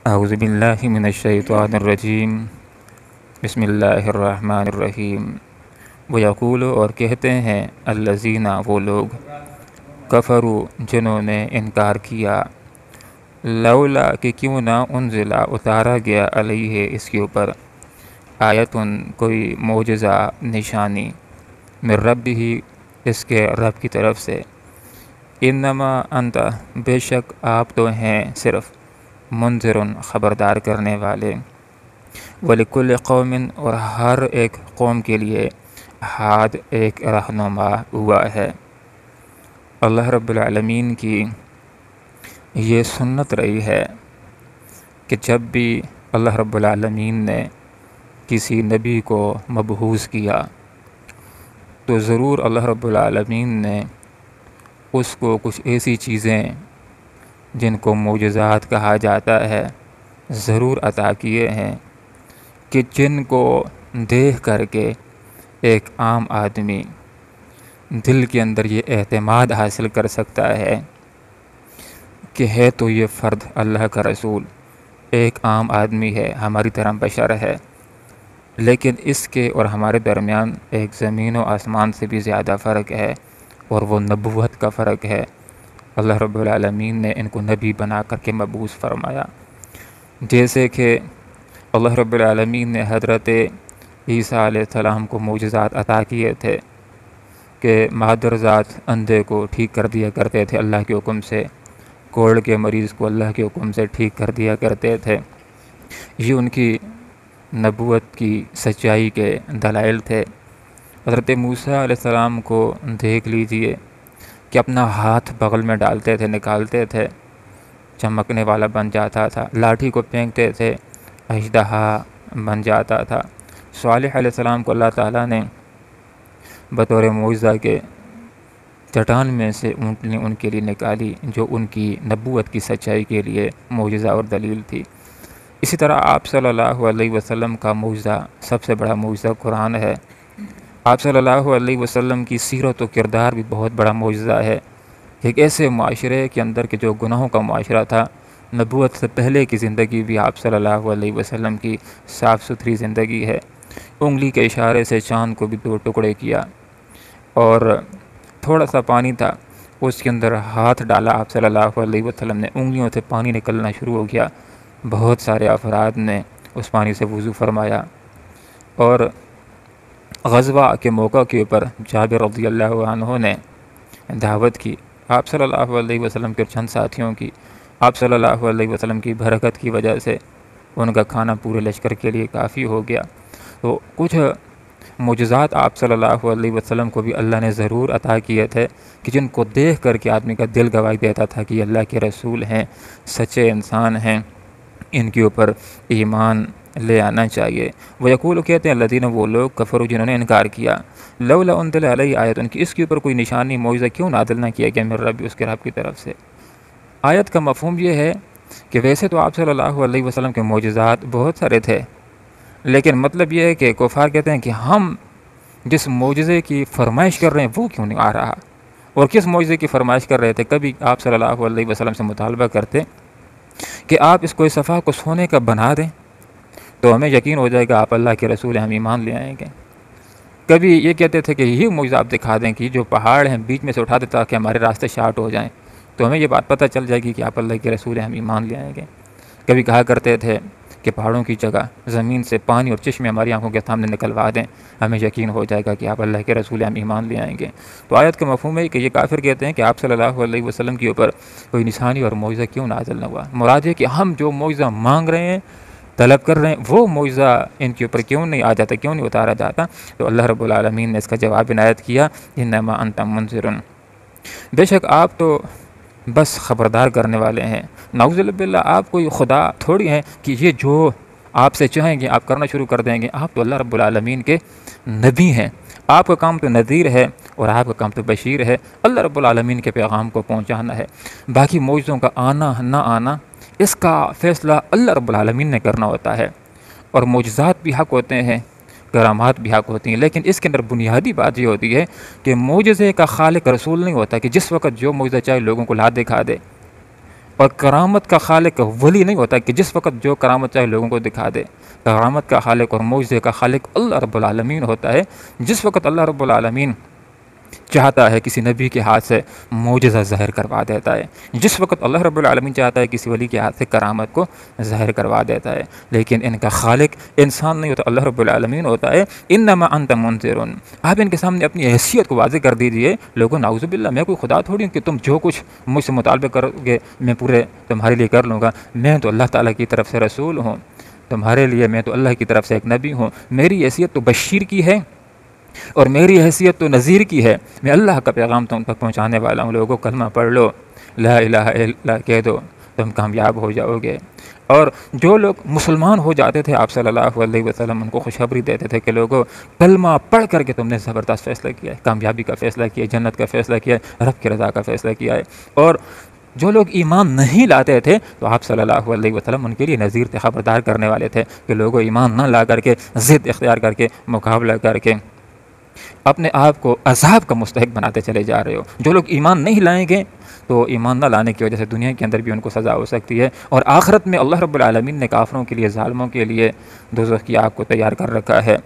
اعوذ باللہ من الشیطان الرجیم بسم اللہ الرحمن الرحیم ویقول اور کہتے ہیں الذین وہ لوگ کفروا جنہوں نے انکار کیا لولا کہ کیوں نہ انزلا اتارا گیا علیہ اس کے اوپر آیتن کوئی معجزہ نشانی من ربہ اس کے رب کی طرف سے انما انت بے شک آپ تو ہیں صرف منذر خبردار کرنے والے ولکل قوم اور ہر ایک قوم کے لیے ہاد ایک رہنما ہوا ہے۔ اللہ رب العالمین کی یہ سنت رہی ہے کہ جب بھی اللہ رب العالمین نے کسی نبی کو مبعوث کیا تو ضرور اللہ رب العالمین نے اس کو کچھ ایسی چیزیں جن کو معجزات کہا جاتا ہے ضرور عطا کیے ہیں کہ جن کو دیکھ کر کے ایک عام آدمی دل کے اندر یہ اعتماد حاصل کر سکتا ہے کہ ہے تو یہ فرد اللہ کا رسول، ایک عام آدمی ہے، ہماری طرح بشر ہے، لیکن اس کے اور ہمارے درمیان ایک زمین و آسمان سے بھی زیادہ فرق ہے، اور وہ نبوت کا فرق ہے۔ اللہ رب العالمین نے ان کو نبی بنا کر کے مبعوث فرمایا، جیسے کہ اللہ رب العالمین نے حضرت عیسیٰ علیہ السلام کو معجزات عطا کیے تھے کہ مادرزاد اندھے کو ٹھیک کر دیا کرتے تھے اللہ کے حکم سے، کوڑ کے مریض کو اللہ کے حکم سے ٹھیک کر دیا کرتے تھے۔ یہ ان کی نبوت کی سچائی کے دلائل تھے۔ حضرت موسیٰ علیہ السلام کو دیکھ لیجئے کہ اپنا ہاتھ بغل میں ڈالتے تھے، نکالتے تھے، چمکنے والا بن جاتا تھا، لاٹھی کو پھینکتے تھے، اژدہا بن جاتا تھا۔ صالح علیہ السلام کو اللہ تعالیٰ نے بطور معجزہ کے چٹان میں سے اونٹنی ان کے لیے نکالی، جو ان کی نبوت کی سچائی کے لیے معجزہ اور دلیل تھی۔ اسی طرح آپ صلی اللہ علیہ وسلم کا معجزہ، سب سے بڑا معجزہ قرآن ہے۔ آپ صلی اللہ علیہ وسلم کی سیرت و کردار بھی بہت بڑا معجزہ ہے۔ ایک ایسے معاشرے کے اندر کہ جو گناہوں کا معاشرہ تھا، نبوت سے پہلے کی زندگی بھی آپ صلی اللہ علیہ وسلم کی صاف ستھری زندگی ہے۔ انگلی کے اشارے سے چاند کو بھی 2 ٹکڑے کیا، اور تھوڑا سا پانی تھا، اس کے اندر ہاتھ ڈالا آپ صلی اللہ علیہ وسلم نے، انگلیوں سے پانی نکلنا شروع ہو گیا، بہت سارے افراد نے اس پانی سے وضو فرمایا۔ اور غزوہ کے موقع کے اوپر جابر رضی اللہ عنہ نے دعوت کی آپ صلی اللہ علیہ وسلم کے چند ساتھیوں کی، آپ صلی اللہ علیہ وسلم کی برکت کی وجہ سے ان کا کھانا پورے لشکر کے لیے کافی ہو گیا۔ تو کچھ معجزات آپ صلی اللہ علیہ وسلم کو بھی اللہ نے ضرور عطا کیے تھے کہ جن کو دیکھ کر کے آدمی کا دل گواہی دیتا تھا کہ یہ اللہ کے رسول ہیں، سچے انسان ہیں، ان کے اوپر ایمان لے آنا چاہیے۔ وہ یقول کہتے ہیں الذین وہ لوگ کفروا جنہوں نے انکار کیا لولا انزل علیہ آیت، ان کی اس کے اوپر کوئی نشانی معجزہ کیوں نازل نہ کیا گیا من رب اس کے رب کی طرف سے۔ آیت کا مفہوم یہ ہے کہ ویسے تو آپ صلی اللہ علیہ وسلم کے معجزات بہت سارے تھے، لیکن مطلب یہ ہے کہ کفار کہتے ہیں کہ ہم جس معجزے کی فرمائش کر رہے ہیں وہ کیوں نہیں آ رہا، اور کس معجزے کی فرمائش کر رہے تھے؟ کبھی آپ صلی اللہ علیہ وسلم سے مطالبہ کرتے کہ آپ اس کوئی صفحہ کو سونے کا بنا دیں تو ہمیں یقین ہو جائے گا آپ اللہ کے رسول ہیں، ہم ایمان لے آئیں گے۔ کبھی یہ کہتے تھے کہ یہ معجزہ آپ دکھا دیں کہ جو پہاڑ ہیں بیچ میں سے اٹھا دیتا کہ ہمارے راستے شارٹ ہو جائیں تو ہمیں یہ بات پتہ چل جائے گی کہ آپ اللہ کے رسول ہیں، ہم ایمان لے آئیں گے۔ کبھی کہا کرتے تھے کہ پہاڑوں کی جگہ زمین سے پانی اور چشمے ہماری آنکھوں کے سامنے نکلوا دیں، ہمیں یقین ہو جائے گا کہ آپ اللہ کے رسول ہیں، ہم ایمان لے آئیں گے۔ تو آیت کا مفہوم ہے کہ یہ کافر کہتے ہیں کہ آپ صلی اللہ علیہ وسلم کے اوپر کوئی نشانی اور معجزہ کیوں نازل نہ ہوا۔ مراد ہے کہ ہم جو معجزہ مانگ رہے ہیں، طلب کر رہے ہیں، وہ معجزہ ان کے اوپر کیوں نہیں آ جاتا، کیوں نہیں اتارا جاتا؟ تو اللہ رب العالمین نے اس کا جواب عنایت کیا، انما انت منذر، بے شک آپ تو بس خبردار کرنے والے ہیں۔ نعوذ باللہ، آپ کوئی خدا تھوڑی ہیں کہ یہ جو آپ سے چاہیں گے آپ کرنا شروع کر دیں گے۔ آپ تو اللہ رب العالمین کے نبی ہیں، آپ کا کام تو نذیر ہے اور آپ کا کام تو بشیر ہے، اللہ رب العالمین کے پیغام کو پہنچانا ہے۔ باقی معجزوں کا آنا نہ آنا اس کا فیصلہ اللہ رب العالمین نے کرنا ہوتا ہے، اور معجزات بھی حق ہوتے ہیں، کرامات بھی حق ہوتی ہیں، لیکن اس کے اندر بنیادی بات یہ ہوتی ہے کہ معجزے کا خالق رسول نہیں ہوتا کہ جس وقت جو معجزہ چاہے لوگوں کو لا دکھا دے۔ اور کرامت کا خالق ولی نہیں ہوتا کہ جس وقت جو کرامت چاہے لوگوں کو دکھا دے. کرامت کا خالق اور معجزے کا خالق اللہ رب العالمین ہوتا ہے. جس وقت اللہ رب العالمین چاہتا ہے کسی نبی کے ہاتھ سے معجزہ ظاہر کروا دیتا ہے. جس وقت اللہ رب العالمین چاہتا ہے کسی ولی کے ہاتھ سے کرامت کو ظاہر کروا دیتا ہے. لیکن ان کا خالق انسان نہیں ہوتا، اللہ رب العالمین ہوتا ہے. انما انت منذر، آپ ان کے سامنے اپنی حیثیت کو واضح کر دیجئے. لوگوں نعوذ باللہ، میں کوئی خدا تھوڑی ہوں کہ تم جو کچھ مجھ سے مطالبہ کرو گے میں پورے تمہارے لیے کر لوں گا. میں تو اللہ تعالیٰ کی طرف سے رسول ہوں تمہارے لیے، میں تو اللہ کی طرف سے ایک نبی ہوں. میری حیثیت تو بشیر کی ہے اور میری حیثیت تو نذیر کی ہے. میں اللہ کا پیغام تم تک پہنچانے والا ہوں. لوگوں کلمہ پڑھ لو، لا الہ الا اللہ کہہ دو، تم کامیاب ہو جاؤ گے. اور جو لوگ مسلمان ہو جاتے تھے آپ صلی اللہ علیہ وسلم ان کو خوشخبری دیتے تھے کہ لوگوں کلمہ پڑھ کر کے تم نے زبردست فیصلہ کیا ہے، کامیابی کا فیصلہ کیا ہے، جنت کا فیصلہ کیا ہے، رب کی رضا کا فیصلہ کیا ہے. اور جو لوگ ایمان نہیں لاتے تھے تو آپ صلی اللہ علیہ وسلم ان کے لیے نذیر تھے، خبردار کرنے والے تھے کہ لوگوں ایمان نہ لا کر کے، ضد اختیار کر کے، مقابلہ کر کے اپنے آپ کو عذاب کا مستحق بناتے چلے جا رہے ہو. جو لوگ ایمان نہیں لائیں گے تو ایمان نہ لانے کی وجہ سے دنیا کے اندر بھی ان کو سزا ہو سکتی ہے، اور آخرت میں اللہ رب العالمین نے کافروں کے لیے، ظالموں کے لیے دوزخ کی آگ کو تیار کر رکھا ہے.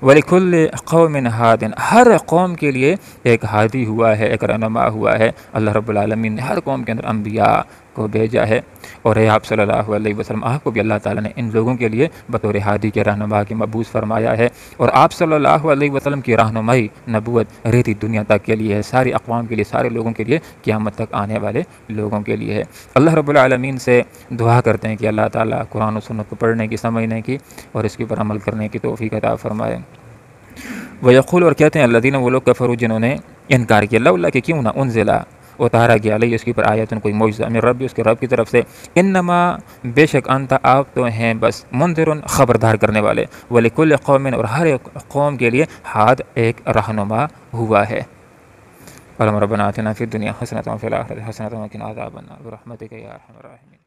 وَلِكُلِّ قَوْمٍ ہَادٍ، ہر قوم کے لیے ایک ہادی ہوا ہے، ایک رہنما ہوا ہے. اللہ رب العالمین نے ہر قوم کے اندر انبیاء کو بھیجا ہے، اور اے آپ صلی اللہ علیہ وسلم آپ کو بھی اللہ تعالیٰ نے ان لوگوں کے لیے بطور ہادی کے رہنما کے مبعوث فرمایا ہے. اور آپ صلی اللہ علیہ وسلم کی رہنمائی، نبوت رہتی دنیا تک کے لیے ہے، ساری اقوام کے لیے، سارے لوگوں کے لیے، قیامت تک آنے والے لوگوں کے لیے ہے. اللہ رب العالمین سے دعا کرتے ہیں کہ اللہ تعالیٰ قرآن و سنت کو پڑھنے کی، سمجھنے کی اور اس کے اوپر عمل کرنے کی توفیق عطا فرمائے. وَيَقُولُ، اور کہتے ہیں الذین، وہ لوگ کفروا جنہوں نے انکار کیا، لولا کہ کیوں نہ انزلا اتارا گیا علیہ اس کے پر آیتن کوئی معجزہ من ربی اس کے رب کی طرف سے. انما بے شک انت آپ تو ہیں بس منذر خبردار کرنے والے. وَلِكُلِّ قَوْمٍ، اور ہر ایک قوم کے لیے ہاد ایک رہنما ہوا ہے. ربنا آتنا فی الدنیا حسنۃ وفی الآخرۃ حسنۃ وقنا عذاب النار برحمتک یا ارحم الراحمین.